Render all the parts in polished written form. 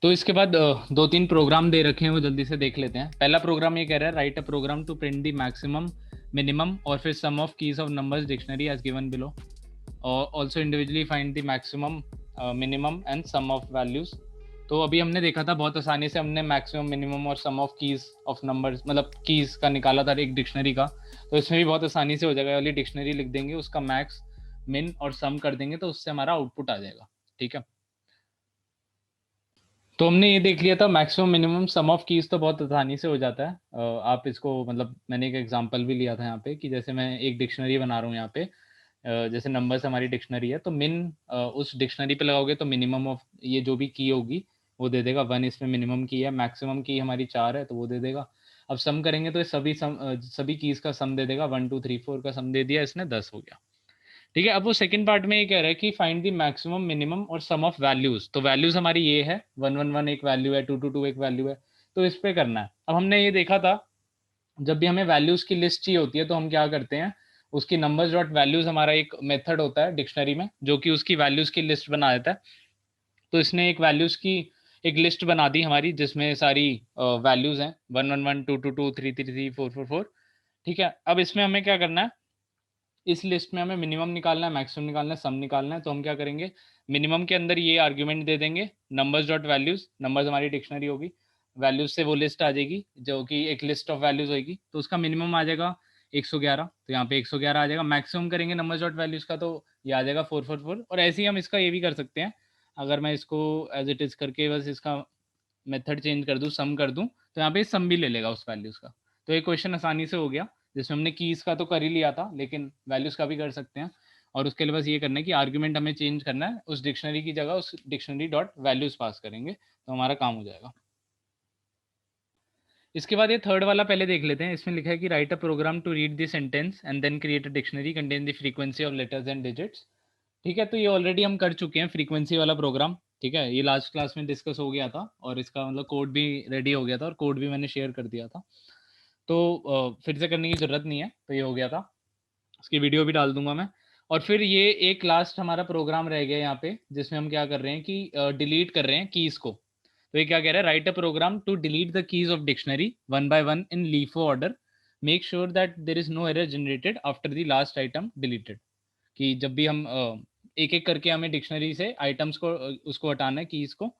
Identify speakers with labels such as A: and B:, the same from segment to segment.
A: तो इसके बाद दो तीन प्रोग्राम दे रखे हैं, वो जल्दी से देख लेते हैं। पहला प्रोग्राम ये कह रहा है write a program to print the maximum minimum और फिर sum of keys of numbers dictionary as given below, और also individually find the maximum minimum and sum of values. तो अभी हमने देखा था बहुत आसानी से हमने मैक्सिमम मिनिमम और सम ऑफ कीज ऑफ नंबर्स मतलब कीज का निकाला था एक डिक्शनरी का। तो इसमें भी बहुत आसानी से हो जाएगा, वाली डिक्शनरी लिख देंगे, उसका मैक्स मिन और सम कर देंगे तो उससे हमारा आउटपुट आ जाएगा। ठीक है, तो हमने ये देख लिया था maximum minimum some of keys तो बहुत आसानी से हो जाता है। आप इसको मतलब मैंने एक एग्जांपल भी लिया था यहाँ पे कि जैसे मैं एक डिक्शनरी बना रहा हूँ यहाँ पे, जैसे नंबर्स हमारी डिक्शनरी है तो मिन उस डिक्शनरी पे लगाओगे तो मिनिमम ऑफ ये जो भी की होगी वो दे देगा। वन इसमें मिनिमम की है, मैक्सिमम की हमारी 4 है तो वो दे देगा। अब सम करेंगे तो ये सभी कीज का सम दे देगा। 1 2 3 4 का सम दे दिया इसने, 10 हो गया। ठीक है, अब वो सेकंड पार्ट में ये कह रहा है कि फाइंड द मैक्सिमम मिनिमम और सम ऑफ वैल्यूज। तो वैल्यूज हमारी ये है 1 1 1 एक वैल्यू है, 2 2 2 एक वैल्यू है, तो इस पे करना है। अब हमने ये देखा था जब भी हमें वैल्यूज की लिस्ट चाहिए होती है तो हम क्या करते हैं, उसकी नंबर्स डॉट वैल्यूज हमारा एक मेथड होता है डिक्शनरी में जो कि उसकी वैल्यूज की लिस्ट बना देता है। तो इसने एक वैल्यूज की एक लिस्ट बना दी हमारी जिसमें सारी वैल्यूज हैं 1 1 1 2 2 2 3 3 3 4 4 4। ठीक है, अब इसमें हमें क्या करना है, इस लिस्ट में हमें मिनिमम निकालना है, मैक्सिमम निकालना है, सम निकालना है। तो हम क्या करेंगे, मिनिमम के अंदर ये आर्ग्यूमेंट दे देंगे नंबर्स डॉट वैल्यूज, नंबर्स हमारी डिक्शनरी होगी, वैल्यूज से वो लिस्ट आ जाएगी जो कि एक लिस्ट ऑफ वैल्यूज होगी। तो उसका मिनिमम आ जाएगा 111, तो यहाँ पे 111 आ जाएगा। मैक्सिमम करेंगे नंबर्स डॉट वैल्यूज का तो ये आ जाएगा 444। और ऐसे ही हम इसका ये भी कर सकते हैं, अगर मैं इसको एज इट इज करके बस इसका मेथड चेंज कर दूं, सम कर दूं, तो यहाँ पे सम भी ले लेगा उस वैल्यूज का। तो ये क्वेश्चन आसानी से हो गया जिसमें हमने कीज का तो कर ही लिया था लेकिन वैल्यूज का भी कर सकते हैं। और उसके लिए बस ये करना है कि आर्ग्यूमेंट हमें चेंज करना है, उस डिक्शनरी की जगह उस डिक्शनरी डॉट वैल्यूज पास करेंगे तो हमारा काम हो जाएगा। इसके बाद ये थर्ड वाला पहले देख लेते हैं। इसमें लिखा है कि write a program to read the sentence and then create a dictionary contain the frequency of letters and digits. ठीक है, तो ये ऑलरेडी हम कर चुके हैं फ्रीक्वेंसी वाला प्रोग्राम। ठीक है, ये लास्ट क्लास में डिस्कस हो गया था और इसका मतलब कोड भी रेडी हो गया था और कोड भी मैंने शेयर कर दिया था। तो फिर से करने की ज़रूरत नहीं है, तो ये हो गया था। उसकी वीडियो भी डाल दूंगा मैं। और फिर ये एक लास्ट हमारा प्रोग्राम रह गया यहाँ पे जिसमें हम क्या कर रहे हैं कि डिलीट कर रहे हैं कीज को। तो ये क्या कह रहा है, write a program to delete the keys of dictionary one by one in LIFO order, make sure that there is no error generated after the last item deleted. कि जब भी हम एक एक करके हमें डिक्शनरी से आइटम्स को उसको हटाना है कीज को।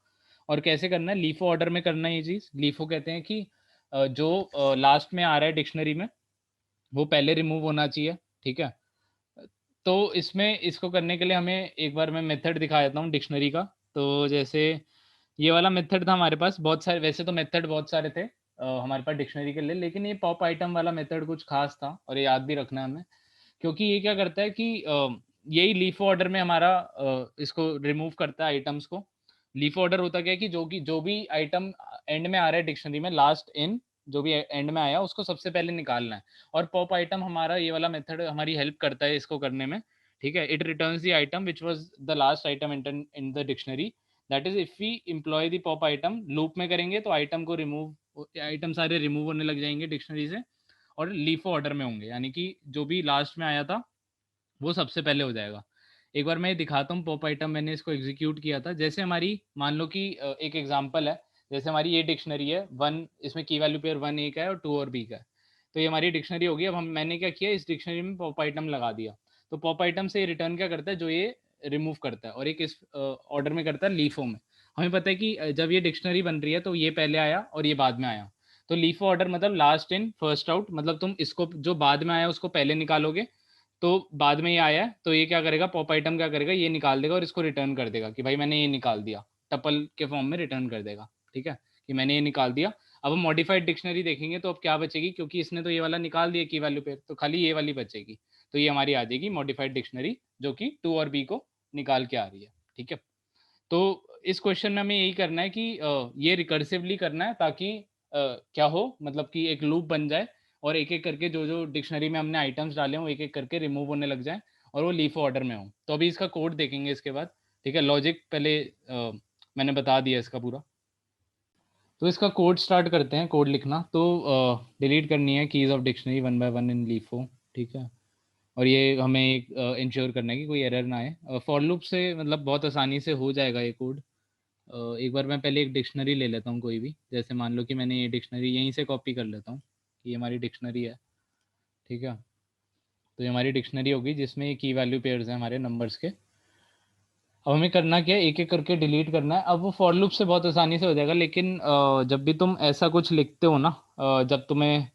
A: और कैसे करना है, लीफो ऑर्डर में करना है ये चीज़। लीफो कहते हैं कि जो लास्ट में आ रहा है डिक्शनरी में वो पहले रिमूव होना चाहिए। ठीक है, तो इसमें इसको करने के लिए हमें एक बार मैं मेथड दिखा देता हूँ डिक्शनरी का। तो जैसे ये वाला मेथड था हमारे पास, बहुत सारे वैसे तो मेथड बहुत सारे थे हमारे पास डिक्शनरी के लिए, लेकिन ये पॉप आइटम वाला मेथड कुछ खास था और ये याद भी रखना है हमें। क्योंकि ये क्या करता है कि यही लीफ ऑर्डर में हमारा इसको रिमूव करता है आइटम्स को। लीफ ऑर्डर होता क्या है कि जो भी आइटम एंड में आ रहा है डिक्शनरी में, लास्ट इन जो भी एंड में आया उसको सबसे पहले निकालना है। और पॉप आइटम हमारा ये वाला मेथड हमारी हेल्प करता है इसको करने में। ठीक है, it returns the item which was the last item in the dictionary. That is if we employ the pop item, loop में करेंगे तो आइटम को रिमूव, आइटम सारे रिमूव होने लग जाएंगे डिक्शनरी से और लीफो ऑर्डर में होंगे, यानी कि जो भी लास्ट में आया था वो सबसे पहले हो जाएगा। एक बार मैं ये दिखाता हूँ पॉप आइटम, मैंने इसको एग्जीक्यूट किया था। जैसे हमारी मान लो कि एक एग्जांपल है, जैसे हमारी ये डिक्शनरी है वन, इसमें की वैल्यू पेयर वन एक है और टू और बी का है। तो ये हमारी डिक्शनरी होगी। अब हम मैंने क्या किया, इस डिक्शनरी में पॉप आइटम लगा दिया। तो पॉप आइटम से रिटर्न क्या करता है, जो ये रिमूव करता है, और एक इस ऑर्डर में करता है लीफो में। हमें पता है कि जब ये डिक्शनरी बन रही है तो ये पहले आया और ये बाद में आया। तो लीफो ऑर्डर मतलब लास्ट इन फर्स्ट आउट, मतलब तुम इसको जो बाद में आया उसको पहले निकालोगे। तो बाद में ये आया है तो ये क्या करेगा, पॉप आइटम क्या करेगा, ये निकाल देगा और इसको रिटर्न कर देगा कि भाई मैंने ये निकाल दिया, टपल के फॉर्म में रिटर्न कर देगा। ठीक है, कि मैंने ये निकाल दिया। अब हम मॉडिफाइड डिक्शनरी देखेंगे तो अब क्या बचेगी, क्योंकि इसने तो ये वाला निकाल दिया की वैल्यू पे, तो खाली ये वाली बचेगी। तो ये हमारी आ जाएगी मॉडिफाइड डिक्शनरी जो कि टू और बी को निकाल के आ रही है। ठीक है, तो इस क्वेश्चन में हमें यही करना है कि ये रिकर्सिवली करना है ताकि क्या हो, मतलब कि एक लूप बन जाए और एक एक करके जो जो डिक्शनरी में हमने आइटम्स डाले हों एक एक करके रिमूव होने लग जाए और वो लीफ ऑर्डर में हो। तो अभी इसका कोड देखेंगे इसके बाद। ठीक है, लॉजिक पहले मैंने बता दिया इसका पूरा। तो इसका कोड स्टार्ट करते हैं, कोड लिखना। तो डिलीट करनी है keys of dictionary one by one in LIFO. ठीक है, और ये हमें इंश्योर करना है कि कोई एरर ना आए। फॉर लूप से मतलब बहुत आसानी से हो जाएगा ये कोड। एक बार मैं पहले एक डिक्शनरी ले लेता हूँ कोई भी, जैसे मान लो कि मैंने ये डिक्शनरी यहीं से कॉपी कर लेता हूँ कि ये हमारी डिक्शनरी है, ठीक है। तो ये हमारी डिक्शनरी होगी जिसमें ये की वैल्यू पेयर्स हैं हमारे नंबर्स के। अब हमें करना क्या है, एक एक करके डिलीट करना है। अब वो फॉर लूप से बहुत आसानी से हो जाएगा, लेकिन जब भी तुम ऐसा कुछ लिखते हो ना, जब तुम्हें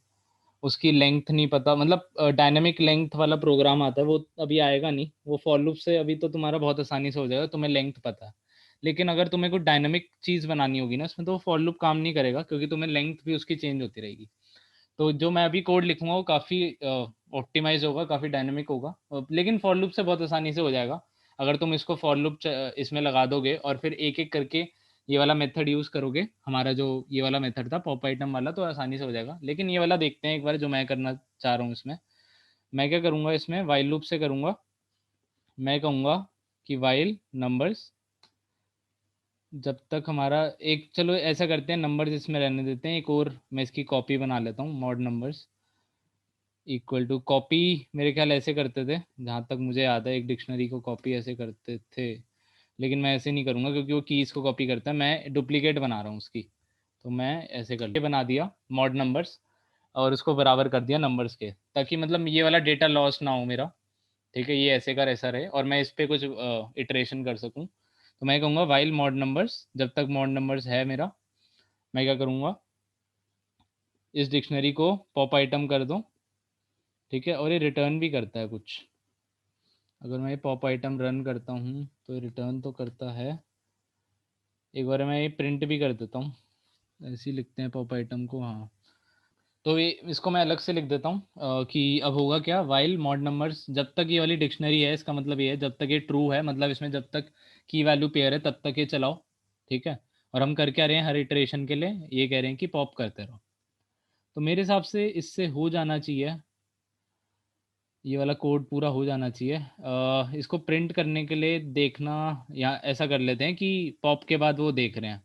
A: उसकी लेंथ नहीं पता, मतलब डायनेमिक लेंथ वाला प्रोग्राम आता है, वो अभी आएगा नहीं। वो फॉर लूप से अभी तो तुम्हारा बहुत आसानी से हो जाएगा, तुम्हें लेंथ पता है। लेकिन अगर तुम्हें कोई डायनेमिक चीज़ बनानी होगी ना इसमें, तो वो फॉर लूप काम नहीं करेगा, क्योंकि तुम्हें लेंथ भी उसकी चेंज होती रहेगी। तो जो मैं अभी कोड लिखूंगा वो काफ़ी ऑप्टिमाइज होगा, काफ़ी डायनेमिक होगा, लेकिन फॉर लूप से बहुत आसानी से हो जाएगा। अगर तुम इसको फॉर लूप इसमें लगा दोगे और फिर एक एक करके ये वाला मेथड यूज़ करोगे, हमारा जो ये वाला मेथड था पॉप आइटम वाला, तो आसानी से हो जाएगा। लेकिन ये वाला देखते हैं एक बार, जो मैं करना चाह रहा हूँ इसमें। मैं क्या करूँगा, इसमें वाइल लूप से करूँगा। मैं कहूँगा कि वाइल नंबर्स, जब तक हमारा एक, चलो ऐसा करते हैं, नंबर्स इसमें रहने देते हैं। एक और मैं इसकी कॉपी बना लेता हूँ, mod numbers equal to copy. मेरे ख्याल ऐसे करते थे जहाँ तक मुझे याद है, एक डिक्शनरी को कॉपी ऐसे करते थे। लेकिन मैं ऐसे नहीं करूँगा, क्योंकि वो कीज़ को कॉपी करता है, मैं डुप्लीकेट बना रहा हूँ उसकी। तो मैं ऐसे कर बना दिया मॉड नंबर्स, और उसको बराबर कर दिया नंबर्स के, ताकि मतलब ये वाला डेटा लॉस ना हो मेरा। ठीक है, ये ऐसे का ऐसा रहे और मैं इस पर कुछ इटरेशन कर सकूँ। तो मैं कहूँगा वाइल मॉड नंबर्स, जब तक मॉड नंबर्स है मेरा, मैं क्या करूँगा, इस डिक्शनरी को पॉप आइटम कर दूँ। ठीक है, और ये रिटर्न भी करता है कुछ। अगर मैं ये पॉप आइटम रन करता हूँ तो रिटर्न तो करता है। एक बार मैं ये प्रिंट भी कर देता हूँ, ऐसे ही लिखते हैं पॉप आइटम को, हाँ। तो ये इसको मैं अलग से लिख देता हूँ कि अब होगा क्या, वाइल मॉड नंबर्स, जब तक ये वाली डिक्शनरी है, इसका मतलब ये है जब तक ये ट्रू है, मतलब इसमें जब तक की वैल्यू पेयर है तब तक ये चलाओ। ठीक है, और हम कर क्या रहे हैं, हर इटरेशन के लिए ये कह रहे हैं कि पॉप करते रहो। तो मेरे हिसाब से इससे हो जाना चाहिए, ये वाला कोड पूरा हो जाना चाहिए। इसको प्रिंट करने के लिए देखना, या ऐसा कर लेते हैं कि पॉप के बाद वो देख रहे हैं,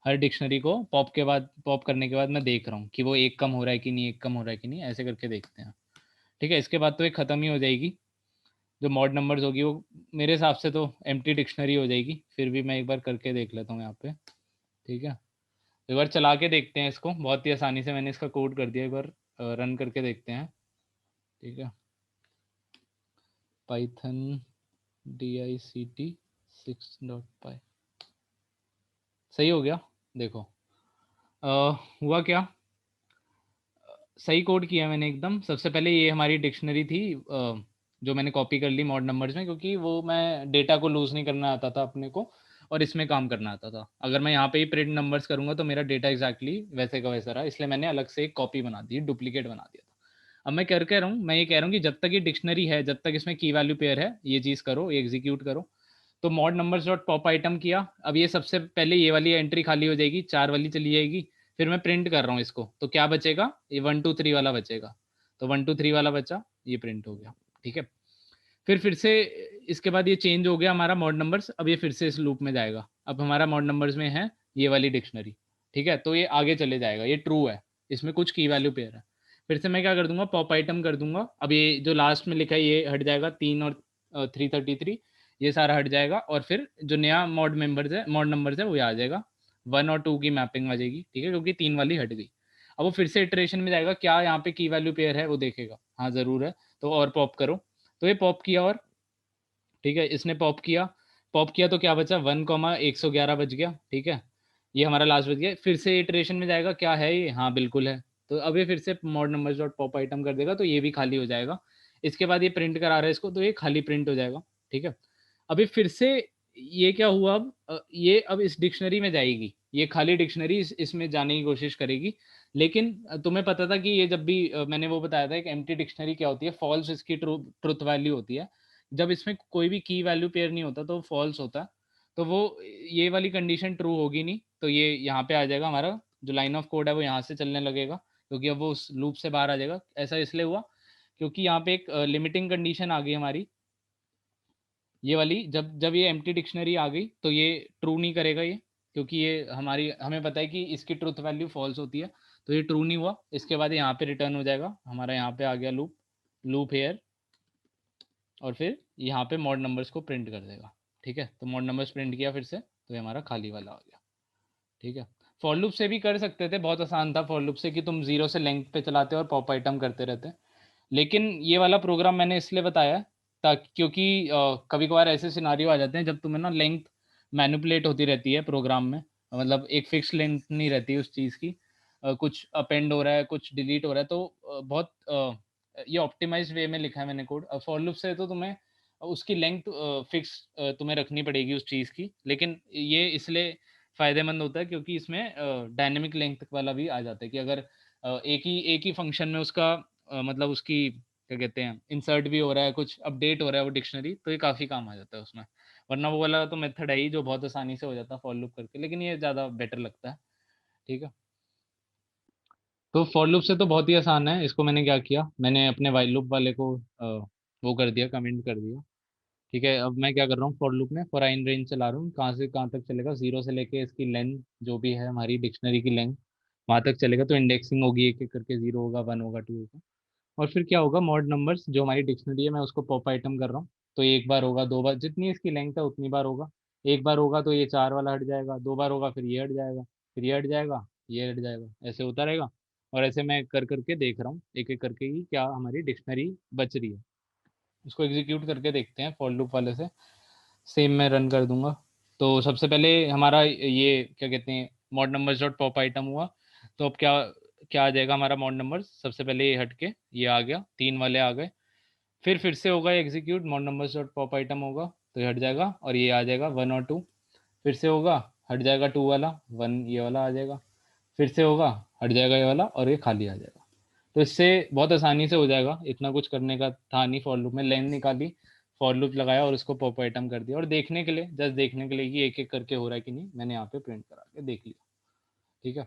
A: हर डिक्शनरी को पॉप के बाद, पॉप करने के बाद मैं देख रहा हूँ कि वो एक कम हो रहा है कि नहीं, एक कम हो रहा है कि नहीं, ऐसे करके देखते हैं। ठीक है, इसके बाद तो एक ख़त्म ही हो जाएगी। जो मॉड नंबर्स होगी वो मेरे हिसाब से तो एम्प्टी डिक्शनरी हो जाएगी। फिर भी मैं एक बार करके देख लेता हूँ यहाँ पे। ठीक है, एक बार चला के देखते हैं इसको, बहुत ही आसानी से मैंने इसका कोड कर दिया, एक बार रन करके देखते हैं। ठीक है, पाइथन dict6.py, सही हो गया। देखो हुआ क्या, सही कोड किया मैंने एकदम। सबसे पहले ये हमारी डिक्शनरी थी जो मैंने कॉपी कर ली मॉड नंबर्स में, क्योंकि वो मैं डेटा को लूज़ नहीं करना आता था अपने को, और इसमें काम करना आता था। अगर मैं यहाँ पे ही प्रिंट नंबर्स करूँगा तो मेरा डेटा एग्जैक्टली वैसे का वैसा रहा, इसलिए मैंने अलग से एक कॉपी बना दी, डुप्लीकेट बना दिया था। अब मैं कर कह रहा हूँ, मैं ये कह रहा हूँ कि जब तक ये डिक्शनरी है, जब तक इसमें की वैल्यू पेयर है, ये चीज़ करो, ये एग्जीक्यूट करो। तो mod numbers dot pop item किया। अब ये सबसे पहले ये वाली एंट्री खाली हो जाएगी, 4 वाली चली जाएगी। फिर मैं प्रिंट कर रहा हूँ इसको, तो क्या बचेगा, ये 1 2 3 वाला बचेगा। तो 1 2 3 वाला बचा, ये प्रिंट हो गया। ठीक है, फिर से इसके बाद ये चेंज हो गया हमारा मॉड नंबर्स। अब ये फिर से इस लूप में जाएगा। अब हमारा मॉड नंबर्स में है ये वाली डिक्शनरी। ठीक है, तो ये आगे चले जाएगा, ये ट्रू है, इसमें कुछ की वैल्यू पेयर है। फिर से मैं क्या कर दूंगा, पॉप आइटम कर दूंगा। अब ये जो लास्ट में लिखा है ये हट जाएगा, 3 और 333, ये सारा हट जाएगा। और फिर जो नया मॉड मेंबर्स है, मॉड नंबर्स है, वो आ जाएगा। 1 और 2 की मैपिंग आ जाएगी। ठीक है, क्योंकि 3 वाली हट गई। अब वो फिर से इटरेशन में जाएगा, क्या यहाँ पे की वैल्यू पेयर है वो देखेगा, हाँ ज़रूर है, तो और पॉप करो। तो ये पॉप किया, और ठीक है, इसने पॉप किया। पॉप किया तो क्या बचा, 1,111 बच गया। ठीक है, ये हमारा लास्ट बच गया। फिर से इटरेशन में जाएगा, क्या है ये, हाँ बिल्कुल है। तो अब ये फिर से mod numbers dot pop item कर देगा, तो ये भी खाली हो जाएगा। इसके बाद ये प्रिंट करा रहा है इसको, तो ये खाली प्रिंट हो जाएगा। ठीक है, अभी फिर से ये क्या हुआ, अब ये अब इस डिक्शनरी में जाएगी, ये खाली डिक्शनरी इसमें जाने की कोशिश करेगी। लेकिन तुम्हें पता था कि ये जब भी मैंने वो बताया था, एक एम्प्टी डिक्शनरी क्या होती है, फॉल्स इसकी ट्रुथ वैल्यू होती है। जब इसमें कोई भी की वैल्यू पेयर नहीं होता तो फॉल्स होता है। तो वो ये वाली कंडीशन ट्रू होगी नहीं, तो ये यहाँ पे आ जाएगा, हमारा जो लाइन ऑफ कोड है वो यहाँ से चलने लगेगा, क्योंकि अब वो उस लूप से बाहर आ जाएगा। ऐसा इसलिए हुआ क्योंकि यहाँ पे एक लिमिटिंग कंडीशन आ गई हमारी, ये वाली। जब जब ये एम्प्टी डिक्शनरी आ गई तो ये ट्रू नहीं करेगा ये, क्योंकि ये हमारी, हमें पता है कि इसकी ट्रुथ वैल्यू फॉल्स होती है। तो ये ट्रू नहीं हुआ। इसके बाद यहाँ पे रिटर्न हो जाएगा, हमारा यहाँ पे आ गया लूप, लूप हेयर, और फिर यहाँ पे मॉड नंबर्स को प्रिंट कर देगा। ठीक है, तो मॉड नंबर्स प्रिंट किया फिर से, तो ये हमारा खाली वाला हो गया। ठीक है, फॉर लूप से भी कर सकते थे, बहुत आसान था फॉर लूप से कि तुम 0 से लेंथ पे चलाते और पॉप आइटम करते रहते। लेकिन ये वाला प्रोग्राम मैंने इसलिए बताया ताकि, क्योंकि कभी कभार ऐसे सिनारियो आ जाते हैं जब तुम्हें ना लेंथ मैनिपुलेट होती रहती है प्रोग्राम में, मतलब एक फिक्स लेंथ नहीं रहती उस चीज़ की, कुछ अपेंड हो रहा है, कुछ डिलीट हो रहा है, तो बहुत ये ऑप्टिमाइज वे में लिखा है मैंने कोड। फॉर लूप से तो तुम्हें उसकी लेंथ फिक्स तुम्हें रखनी पड़ेगी उस चीज़ की, लेकिन ये इसलिए फ़ायदेमंद होता है क्योंकि इसमें डायनेमिक लेंथ वाला भी आ जाता है कि अगर एक ही फंक्शन में उसका मतलब उसकी क्या कहते हैं इंसर्ट भी हो रहा है, कुछ अपडेट हो रहा है वो डिक्शनरी, तो ये काफ़ी काम आ जाता है उसमें। वरना वो वाला तो मेथड है ही जो बहुत आसानी से हो जाता है फॉर लूप करके, लेकिन ये ज़्यादा बेटर लगता है। ठीक है, तो फॉर लूप से तो बहुत ही आसान है। इसको मैंने क्या किया, मैंने अपने वाइल लूप वाले को वो कर दिया, कमेंट कर दिया। ठीक है, अब मैं क्या कर रहा हूँ, फॉर लूप में फॉर इन रेंज चला रहा हूँ, कहाँ से कहाँ तक चलेगा, 0 से लेके इसकी लेंथ जो भी है हमारी डिक्शनरी की लेंथ वहाँ तक चलेगा। तो इंडेक्सिंग होगी एक एक करके, 0 होगा, 1 होगा, 2 होगा, और फिर क्या होगा, मॉड नंबर्स जो हमारी डिक्शनरी है मैं उसको पॉप आइटम कर रहा हूँ। तो एक बार होगा, दो बार, जितनी इसकी लेंथ है उतनी बार होगा। एक बार होगा तो ये 4 वाला हट जाएगा, 2 बार होगा फिर ये हट जाएगा, फिर ये हट जाएगा, ये हट जाएगा, ऐसे होता रहेगा। और ऐसे मैं कर करके देख रहा हूँ एक एक करके कि क्या हमारी डिक्शनरी बच रही है। इसको एग्जीक्यूट करके देखते हैं फॉर लूप वाले से, सेम मैं रन कर दूंगा। तो सबसे पहले हमारा ये क्या कहते हैं mod numbers dot pop item हुआ। तो अब क्या क्या आ जाएगा हमारा मॉड नंबर्स, सबसे पहले ये हट के ये आ गया, 3 वाले आ गए। फिर से होगा execute, mod numbers dot pop item होगा तो ये हट जाएगा और ये आ जाएगा 1 और 2। फिर से होगा, हट जाएगा 2 वाला, 1 ये वाला आ जाएगा। फिर से होगा, हट जाएगा ये वाला और ये खाली आ जाएगा। तो इससे बहुत आसानी से हो जाएगा, इतना कुछ करने का था नहीं। फॉर लूप में लेंथ निकाली, फॉर लूप लगाया और उसको पॉप आइटम कर दिया, और देखने के लिए, जस्ट देखने के लिए कि एक एक करके हो रहा है कि नहीं, मैंने यहाँ पे प्रिंट करा के देख लिया। ठीक है,